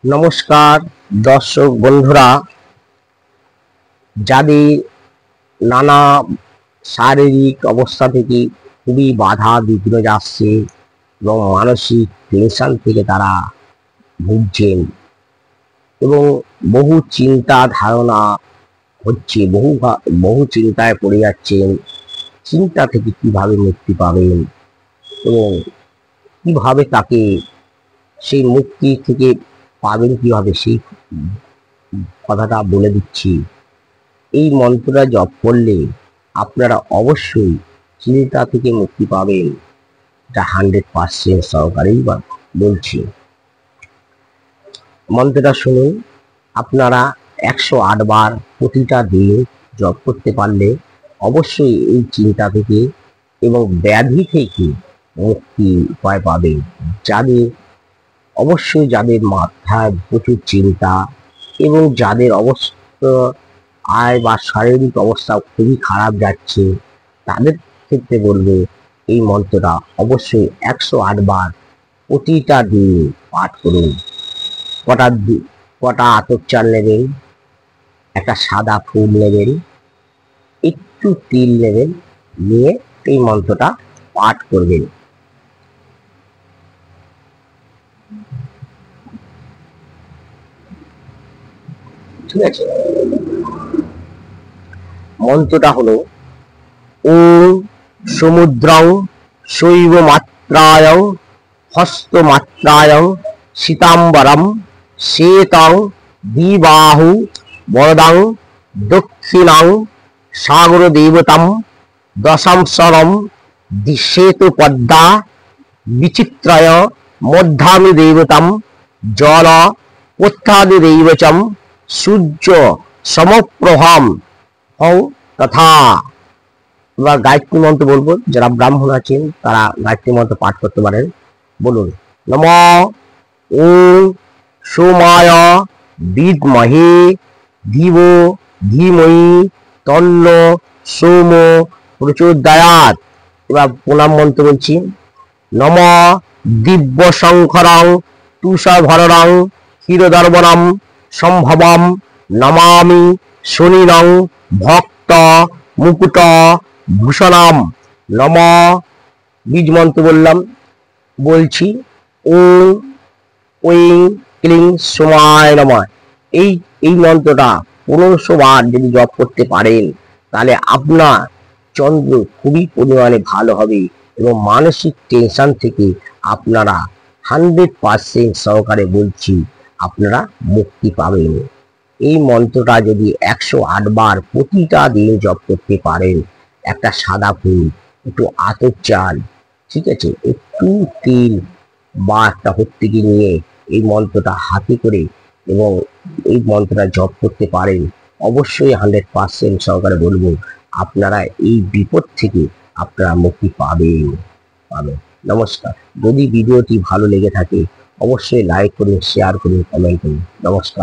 নমস্কার দর্শক বন্ধুরা, যাদের নানা শারীরিক অবস্থা থেকে খুবই বাধা বিঘ্ন যাচ্ছে এবং মানসিক টেনশন থেকে তারা ভুগছেন এবং বহু চিন্তা ধারণা হচ্ছে, বহু চিন্তায় পড়ে যাচ্ছেন। চিন্তা থেকে কিভাবে মুক্তি পাবেন এবং কিভাবে তাকে সেই মুক্তি থেকে পাবেন কিভাবে, সেই কথাটা বলে দিচ্ছি। এই মন্ত্রটা জপ করলে আপনারা অবশ্যই চিন্তা থেকে মুক্তি পাবেন, এটা 100% সহকারেই বলছি। মন্ত্রটা শুনুন। আপনারা 108 বার প্রতিটা দিন জপ করতে পারলে অবশ্যই এই চিন্তা থেকে এবং ব্যাধি থেকে মুক্তি উপায় পাবেন। যাদের মাথায় প্রচুর চিন্তা এবং যাদের অবস্থা আয় বা শারীরিক অবস্থা খুবই খারাপ যাচ্ছে, তাদের ক্ষেত্রে বলবো এই মন্ত্রটা অবশ্যই 108 বার প্রতিটা দিন পাঠ করুন। কটা আতপ চাল নেবেন, একটা সাদা ফুল নেবেন, একটু তিল নেবেন, নিয়ে এই মন্ত্রটা পাঠ করবেন। ঠিক আছে? মন্ত্রটা হলো ওম সমুদ্রং শৈব মাত্রায় হস্তমাত্রায় সীতাম্বরম শ্বেতং দ্বিবাহু বরদং দক্ষিণাং সাগর দেবতাম দশাংশরম দিশেতু পদ্মা বিচিত্রায় মধ্যামি দেবতাম জল পত্থাদি দেবচম সূর্য সমপ্রভাম হও তথা। এবার গায়ত্রী মন্ত্র বলবো, যারা ব্রাহ্মণ আছেন তারা গায়ত্রী মন্ত্র পাঠ করতে পারেন। বলুন, নম ওম সোমায় বিদ্মহে ধীব ধীমহি তন্ন সোম প্রচোদয়াৎ। এবার প্রণাম মন্ত্র বলছি। নম দিব্য শঙ্করং তুষারভরং ক্ষীরদর্বণম সম্ভবম নমামি শনিরং ভক্ত মুকুট ভূষণম। নম বীজ মন্ত্র বলছি ওম ওং ক্লিং সোমায় নমঃ। এই মন্ত্রটা 1500 বার যদি জপ করতে পারেন তাহলে আপনার চন্দ্র খুবই পরিমাণে ভালো হবে এবং মানসিক টেনশন থেকে আপনারা 100% সহকারে বলছি আপনারা মুক্তি পাবেন। এই মন্ত্রটা যদি 108 বার প্রতিটা দিন জপ করতে পারেন, একটা সাদা ফুল, একটু আতপ চাল, ঠিক আছে, একটু তিল বা একটা হত্তিকি নিয়ে এই মন্ত্রটা হাতে করে এবং এই মন্ত্রটা জপ করতে পারেন, অবশ্যই 100% সহকারে বলবো আপনারা এই বিপদ থেকে আপনারা মুক্তি পাবেন। নমস্কার। যদি ভিডিওটি ভালো লেগে থাকে অবশ্যই লাইক করুন, শেয়ার করুন, কমেন্ট করুন। নমস্কার।